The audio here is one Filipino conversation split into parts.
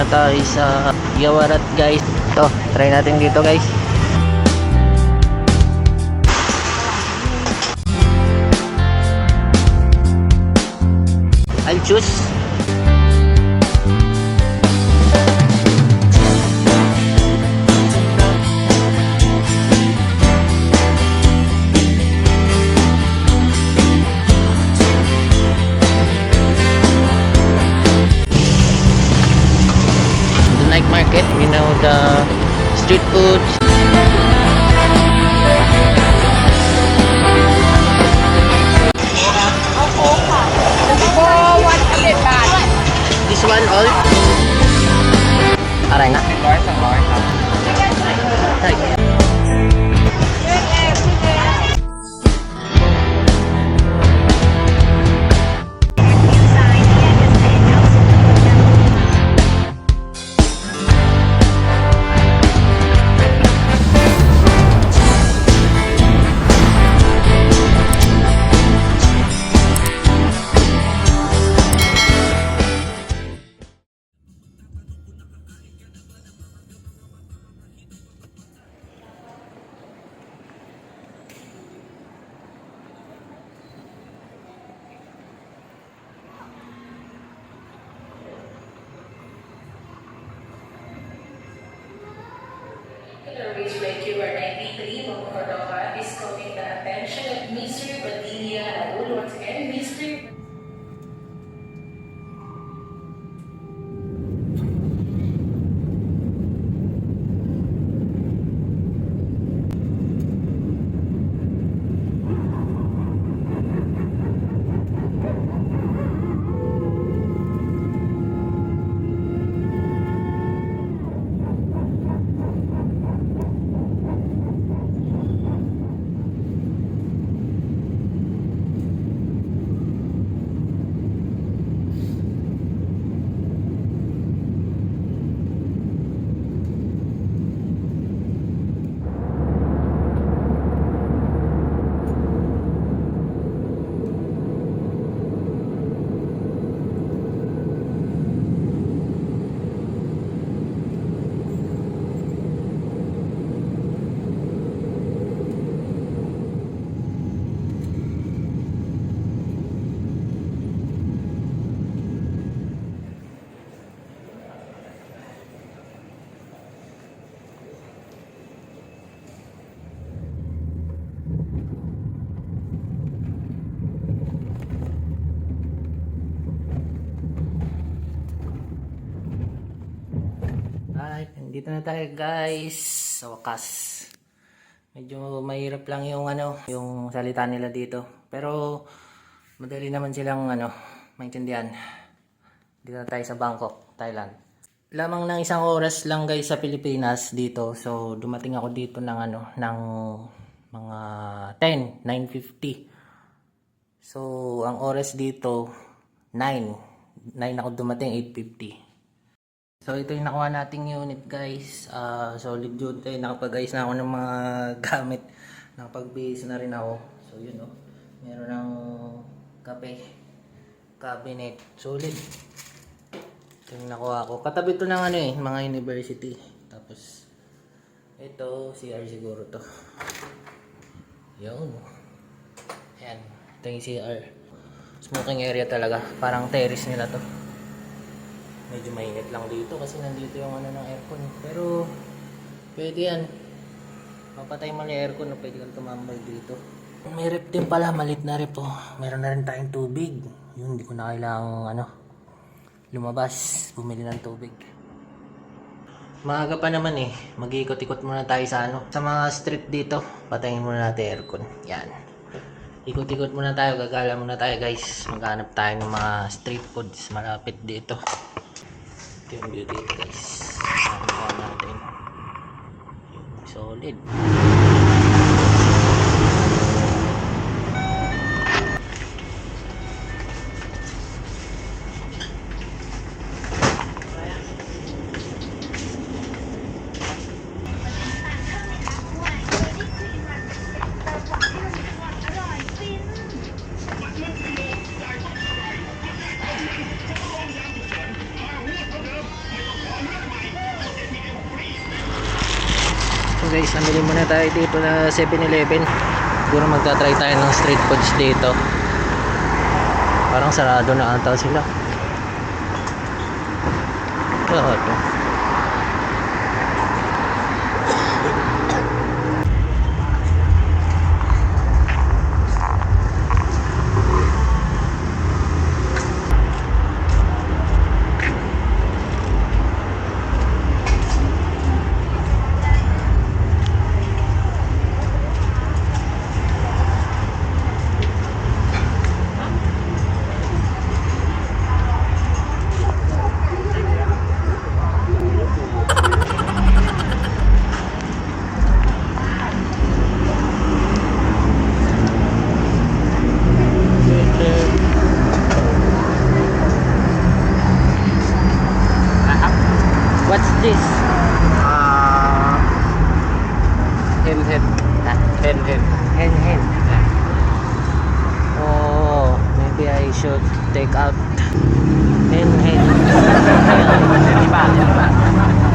na tayo sa Yawarat guys. Ito, try natin dito guys. I'll choose. The night market, you know, the street food. This one all? Aray na. 100 ครับ Ay. Which like you are 93, Momokodoka is calling the attention of Mr. Padilla Raul. Once again, Mr. Ay, nandito na tayo guys sa wakas. Medyo mahirap lang yung yung salita nila dito. Pero madali naman silang maintindihan. Dito na tayo sa Bangkok, Thailand. Lamang ng isang oras lang guys sa Pilipinas dito. So dumating ako dito ng ng mga 9:50. So ang oras dito 9 ako dumating 8:50. So ito yung nakuha nating unit guys. Solid yun. Nakapag-ayos na ako ng mga gamit. Nakapag-base na rin ako. So yun meron ng kape, cabinet. Solid. Ito yung nakuha ko. Katabi ito ng mga university. Tapos ito CR siguro to. Yun. Ayan. Ito yung CR. Smoking area talaga. Parang terrace nila to. Medyo mainit lang dito kasi nandito yung ng aircon. Pero pwede yan. Mapatay mo yung aircon o pwede kang tumambay dito. May rep din pala, malit na rep Meron na rin tayong tubig. Yun, hindi ko na kailangang lumabas, bumili ng tubig. Maaga pa naman mag-iikot-ikot muna tayo sa sa mga street dito. Patayin muna natin aircon. Yan. Ikot-ikot muna tayo, gagala muna tayo guys. Maghanap tayo ng mga street foods malapit dito. Ito yung view dito guys. Hanap natin. Solid. guys, namili muna tayo dito na 7-Eleven. Siguro magta-try tayo ng street foods dito. Parang sarado na ata sila. Sarado. What's this? Hen. Ah, Hen. hen. Oh, maybe I should take out hen. Diba?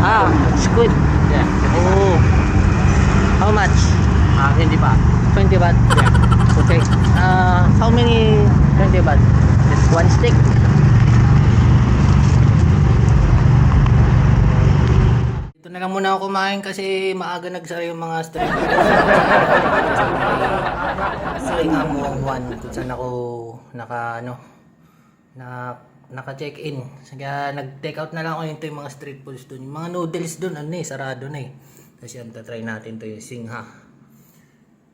Ah, squid. Yeah. Oh, how much? Hindi ba? 20 baht. Yeah. Okay. How many 20 baht? Just one stick. Dito na lang muna ako kumain kasi maaga nagsara yung mga street food. Kasi nga mo one kung saan ako naka-check-in. Kaya nag-take out na lang ako yung mga street foods doon. Yung mga noodles doon, sarado na eh. Tapos yan, try natin to yung singha.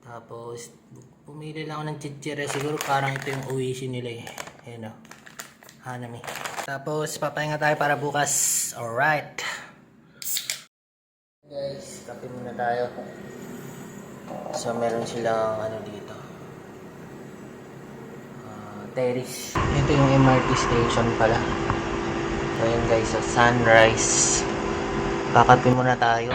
Tapos, pumili lang ako ng chichire. Siguro parang ito yung uwishi nila eh. Ayan o. Hanami. Tapos, papahinga tayo para bukas. Alright. Guys, kape muna tayo. So, meron silang dito. Terrace. Ito yung MRT station pala. So, yun guys, so sunrise. Kakape muna tayo.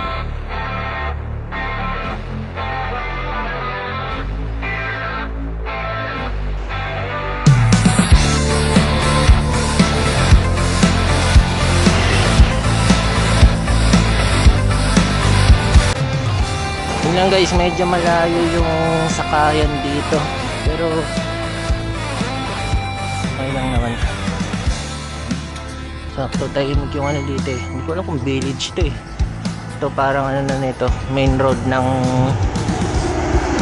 Yun lang guys, medyo malayo yung sakayan dito. Pero okay lang naman. Sakto tahimik yung dito eh. Hindi ko alam kung village to eh. Ito parang na nito, main road ng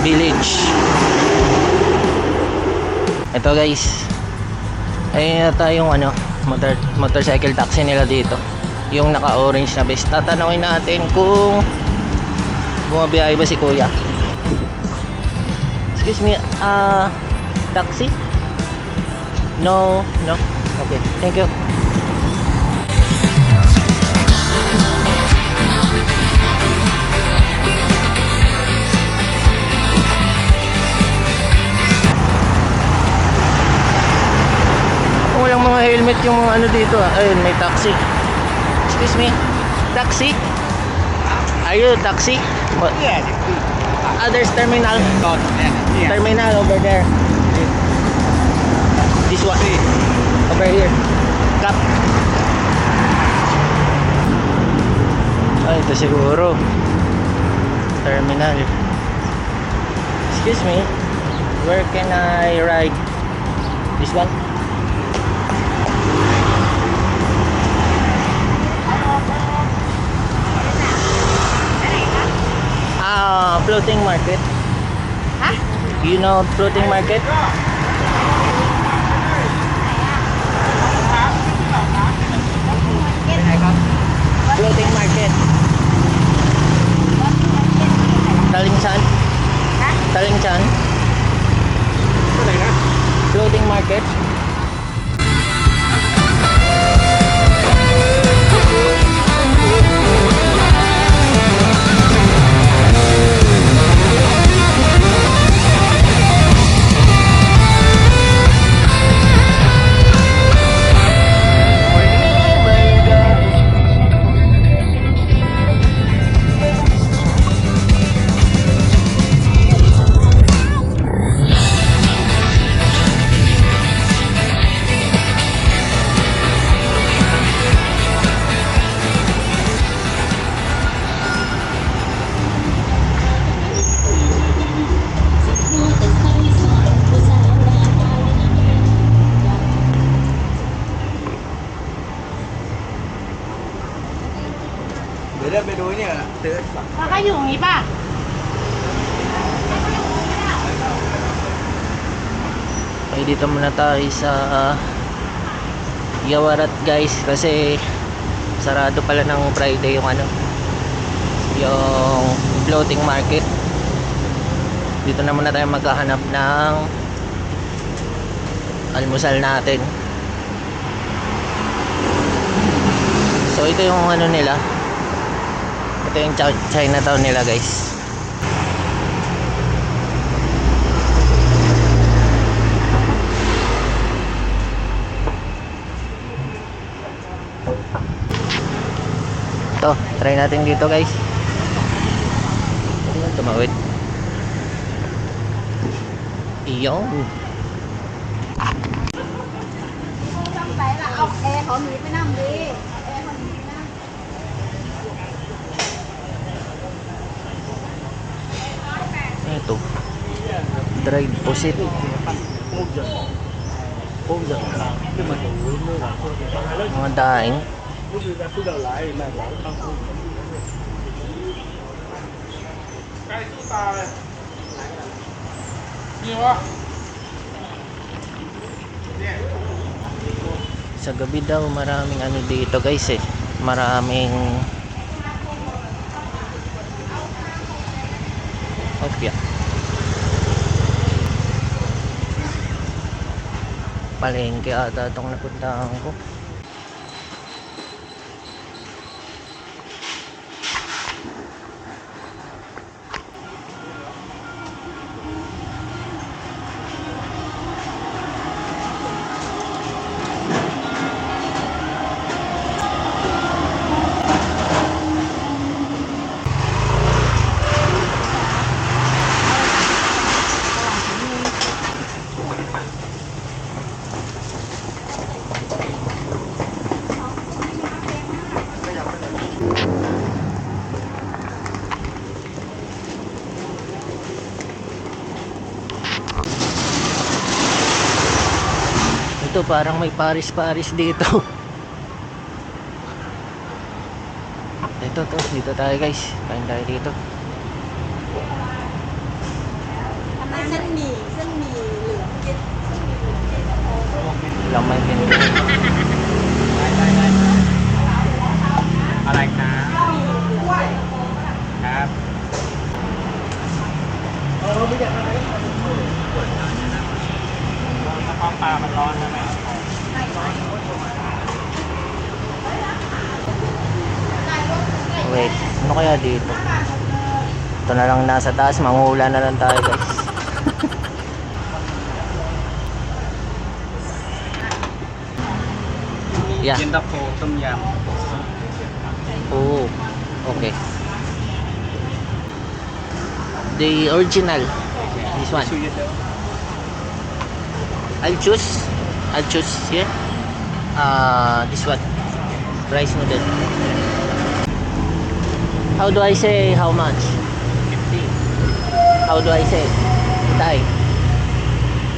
village. Ito guys. Ayun na yung motorcycle taxi nila dito. Yung naka-orange na base. Tatanungin natin kung bumabiyahe ba si kuya. Excuse me, taxi? No. Okay, thank you. Walang mga helmet yung mga dito Ayun, may taxi. Excuse me, taxi? Are you taxi? What? Yeah. There's terminal. Yeah. Terminal over there. This one. Over here. Cap. Ito siguro. Terminal. Excuse me. Where can I ride? This one? Floating market. Hah? You know floating market? Floating market. Talingsan? Hah? Talingsan? Floating market? อยู่อย่างนี้ป่ะ Ay, dito muna tayo sa Yawarat guys, kasi sarado pala ng Friday yung ano, yung floating market. Dito na muna tayo maghahanap ng almusal natin. So ito yung ano nila, ito yung Chinatown nila guys. Ito, try natin dito guys. Ito, tumawid. Iyon. Phải là ông e họ nghĩ với năm đi. E họ nghĩ với năm. Ito. Dried pusit. Mga daing. Sa gabi daw maraming ano dito guys eh. Maraming opya. Palengke ata itong napuntahan ko. Ito parang may Paris dito. Dito tayo guys. Kain tayo dito. Xiên mì lửa kia. Lamay din. อะไรครับถ้าปลามันร้อนนะแม่ Wait, ano kaya dito? Ito na lang nasa taas, manghula na lang tayo guys. Yeah. เย็นตาโฟต้มย Oh, okay. The original. This one. I'll choose here. This one. Rice noodle. How do I say how much? 50 How do I say? Thai.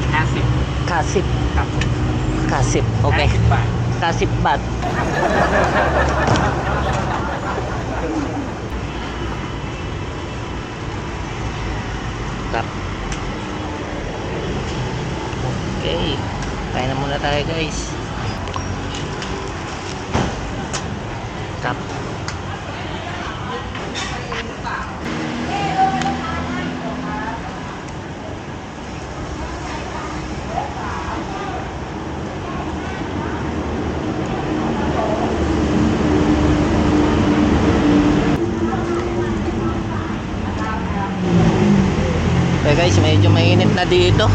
50 Kasip. ครับ Kasip. Okay. 50 บาท Kasip bat. Tap. Okay. Kain na muna tayo guys. Tap. Kaya guys, medyo mainit na dito.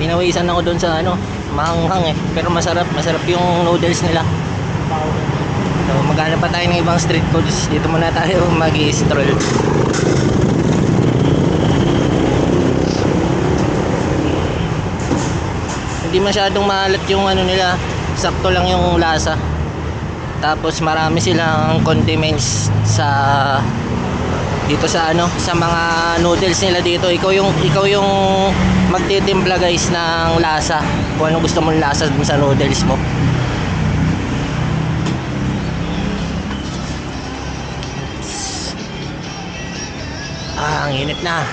Pinawisan ako doon sa ano, mahanghang eh. Pero masarap yung noodles nila. So maghanap pa tayo ng ibang street foods. Dito muna tayo mag-i-stroll. Hindi masyadong maalat yung ano nila. Sakto lang yung lasa. Tapos marami silang condiments sa dito sa ano, sa mga noodles nila dito. Ikaw yung magtitimpla guys ng lasa. Kung anong gusto mong lasa dun sa noodles mo. Ang init na.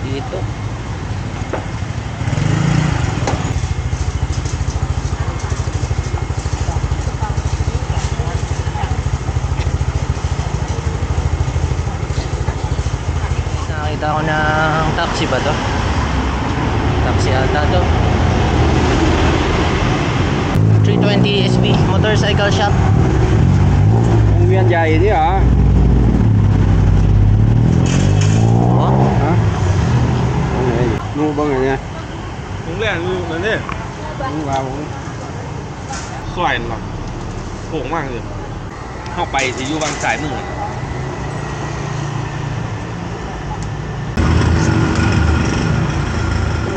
Dito. Nakita ko ng taxi ba to? Taxi ata to. 320 SB Motorcycle Shop. Công viên dày thế hả? Oh, Hả? Ngu bông này nha. Đúng là ngu này nè. Ngu vào cũng xoài lắm. Khổ mắc rồi. Học bay thì vô bằng trái mừng.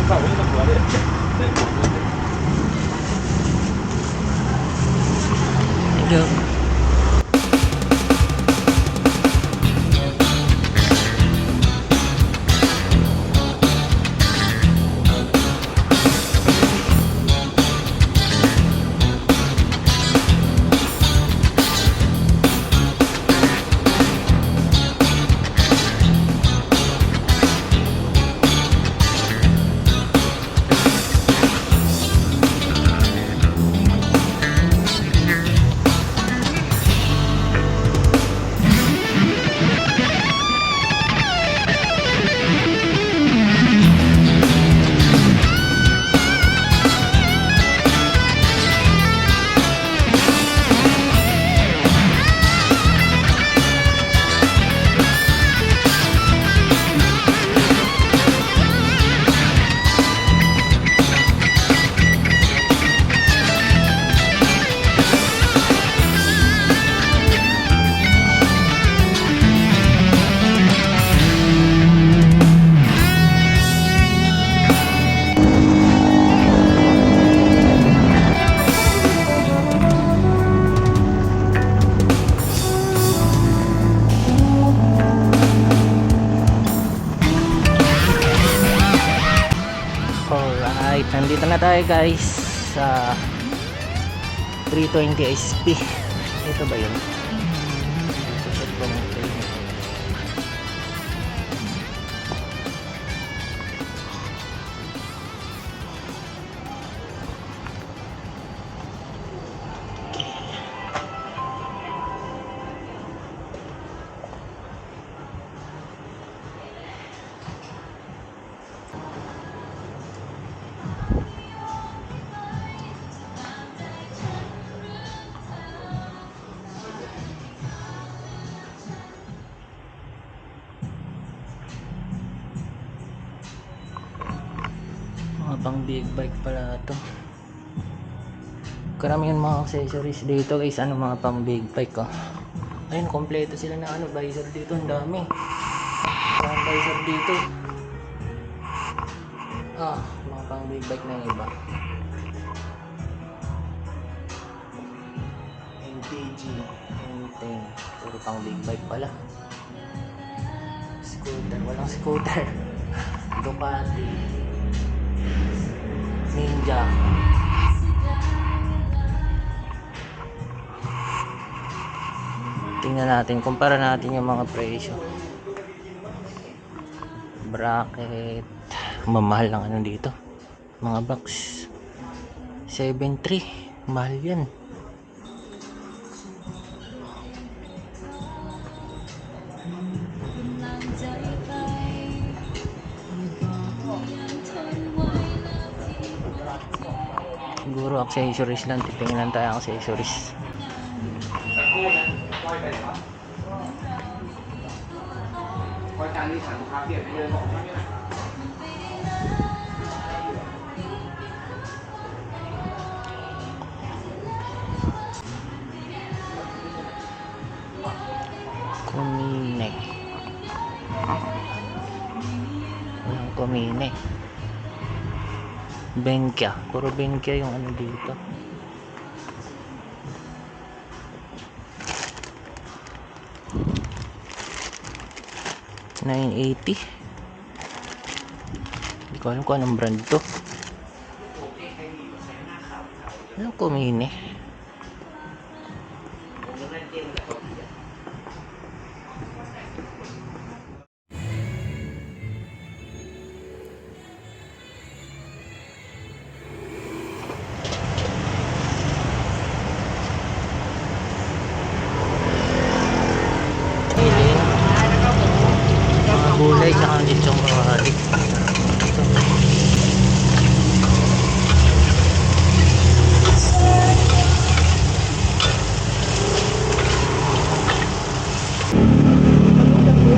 thank you. Alright, nandito na tayo guys sa 320 SP. Ito ba yun? Ito siya ba ng train? Mga pang big bike pala ito. Karamihan mga accessories dito guys, ano mga pang big bike oh. Ayun, kompleto sila na ano, visor dito, ang dami. Ang visor dito. Mga pang big bike na yung iba. MTG, M10, puro pang big bike pala. Scooter, walang scooter. Ducati, Ninja. Tingnan natin, kumpara natin yung mga presyo. Bracket, mamahal lang ano dito. Mga box 7.3, mahal yan. Siguro accessories lang, titingnan tayo ang accessories. kumine. Benkya. Puro benkya yung ano dito. $9.80. Hindi ko alam kung anong brand to. Ano kumine? Piling. Mga gulay tsaka lechong kawali.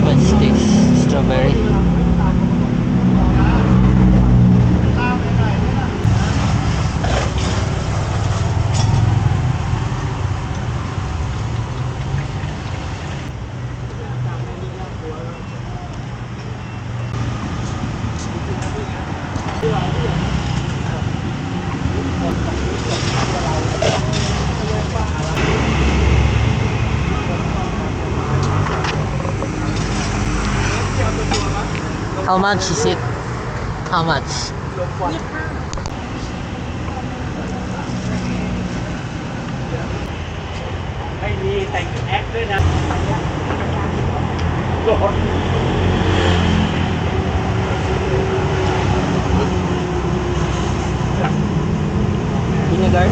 What's this? Strawberry. How much is it? How much? Vinegar?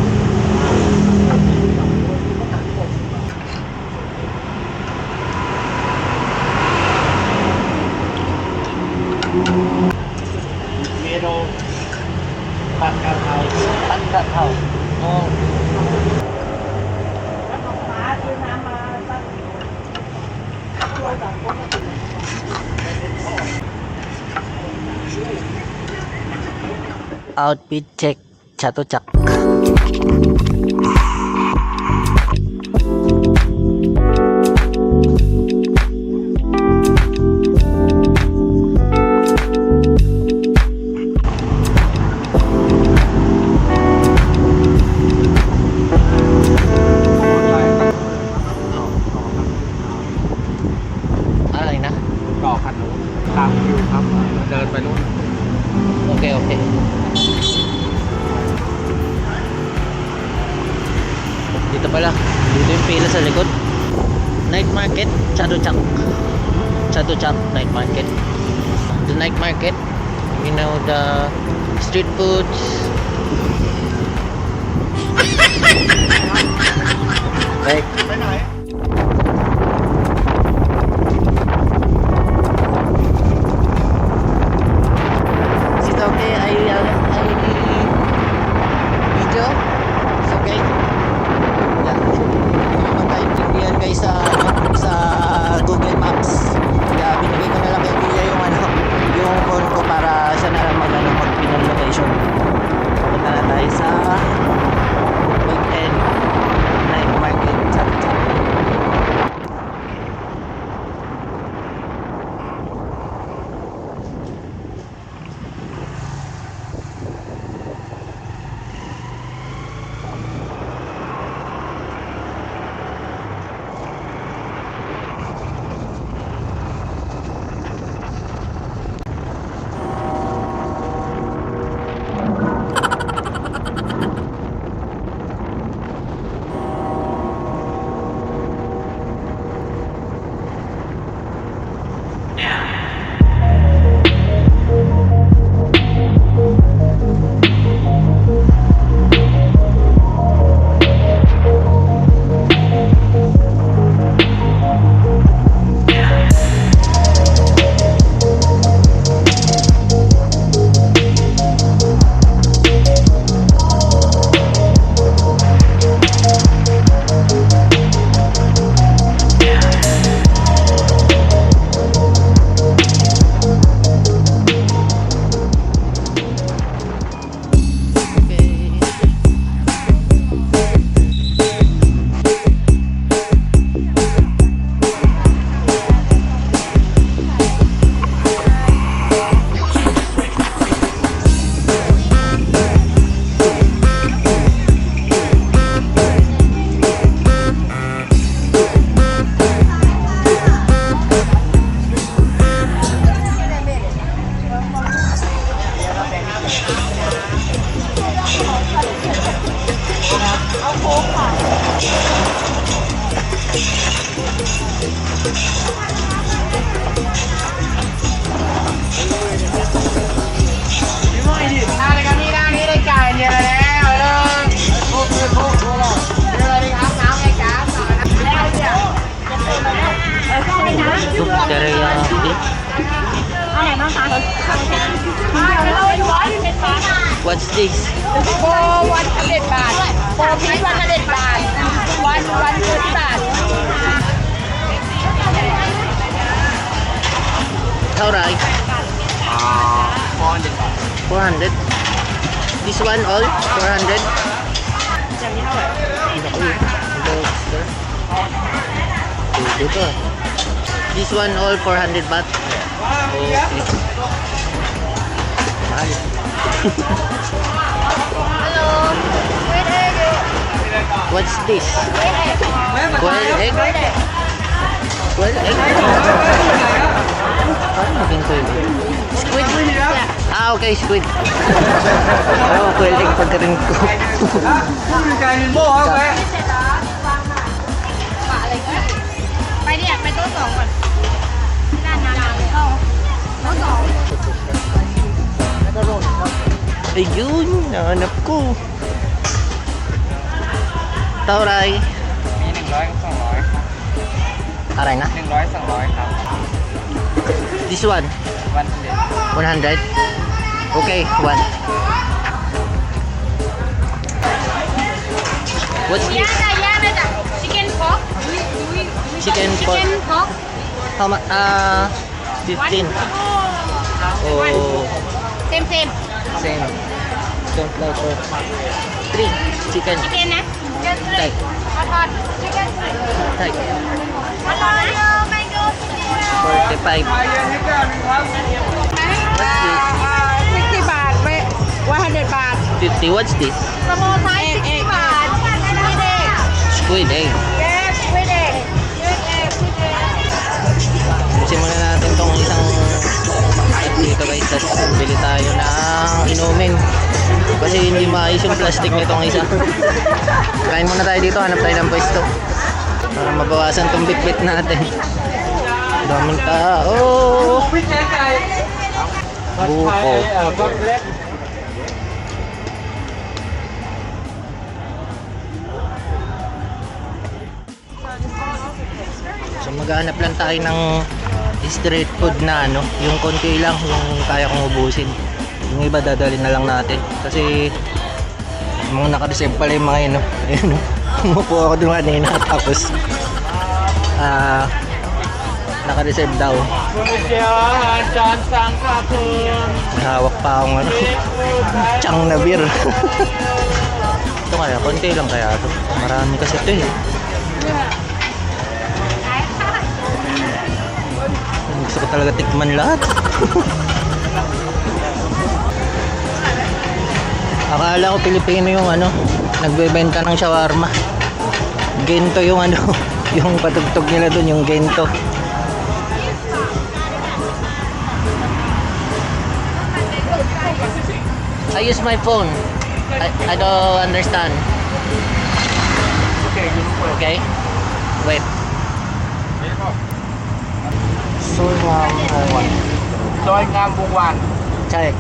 Merong pagkakaw. Pagkakaw. Oh. Outfit check. Chatuchak. Alay na. ต่อคันนู้นตามคิวครับ เดินไปนู้น Okay, okay. Dito pala. Dito yung pila sa likod. Night market. Chatuchak. Chatuchak night market. The night market. You know, the street foods. Like, ไปไหน is it okay? I video? It's okay? Yeah. Hindi naman tayo pinilihan guys sa Google Maps. Kaya binigay ko na lang kay Kuya yung yung phone ko para siya na lang mag-pinong location. Punta na tayo sa weekend night market. Chat. this? For 100 baht. For piece 100 baht. One 130 baht. Alright. 400. This one all 400. Dito. This one all 400 baht. Okay. Mahal. Hello. Squid egg. What's this? Quail egg? Quail egg? Paano maging quail egg? Squid. Ah, okay, squid. Oh, quail egg pagkarinig ko.ไปเนี่ยไปโต๊ะ 2 ก่อนที่ร้านน้ำเข้าโต๊ะ 2 Ayun, nahanap ko. Tauray. มี100กับ200ครับ Aray na? 100 200ครับ This one? วันเด็ด 100? Okay, one. What's ย่าง this? ได้ย่างได้จ้ะ chicken pork Chicken pork. chicken pork How much? 15. Oh, same same. Don't like pork. 3. Chicken. chicken นะ Thai. ทอด chicken Thai. อร่อยเยอะไม่โดน 45. 60 บาทไม่100 บาท 50. What's this? สโมไซส์60 บาทsquid egg Squid egg. yes squid egg Simulan natin tong isang at dito guys, tapos bili tayo ng inumin kasi hindi maayos yung plastic nitong isa. Kain muna tayo dito, hanap tayo ng pwesto para mabawasan tong bitbit natin. Daming tao. Buko. So maghanap lang tayo ng street food na ano, yung konti lang, yung kaya kong ubusin. Yung iba dadalhin na lang natin kasi mga naka-reserve pala yung mga yun, no? Ayun, no? Umupo ako doon kanina tapos naka-reserve daw. May hawak pa akong ano, tiyang na beer. Ito kaya, konti lang kaya ito. Marami kasi ito eh. Gusto ko talaga tikman lahat. Akala ko Pilipino yung ano, nagbebenta ng shawarma. Gento yung ano, yung patugtog nila dun, yung gento. I use my phone. I don't understand. Okay? Wait. Soy ngam buwan. ซอยงามวงวาน Check.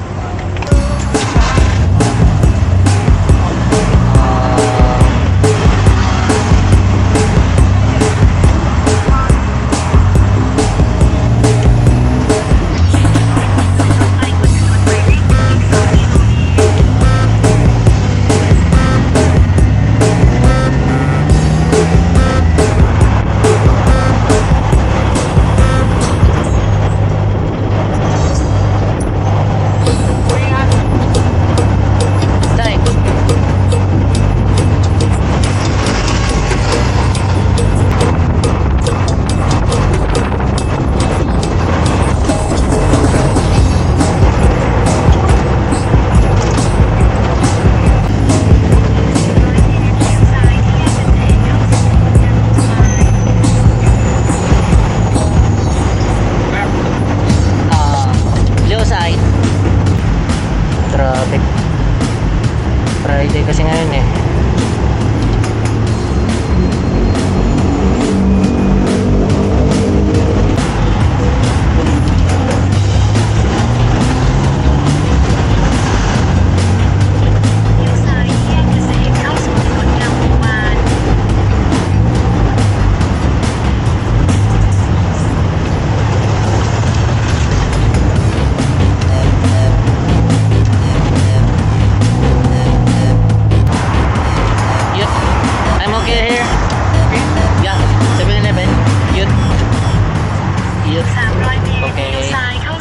Traffic. Friday kasi ngayon eh. See you. 300 เมตร Okay. เลี้ยวซ้ายเข้า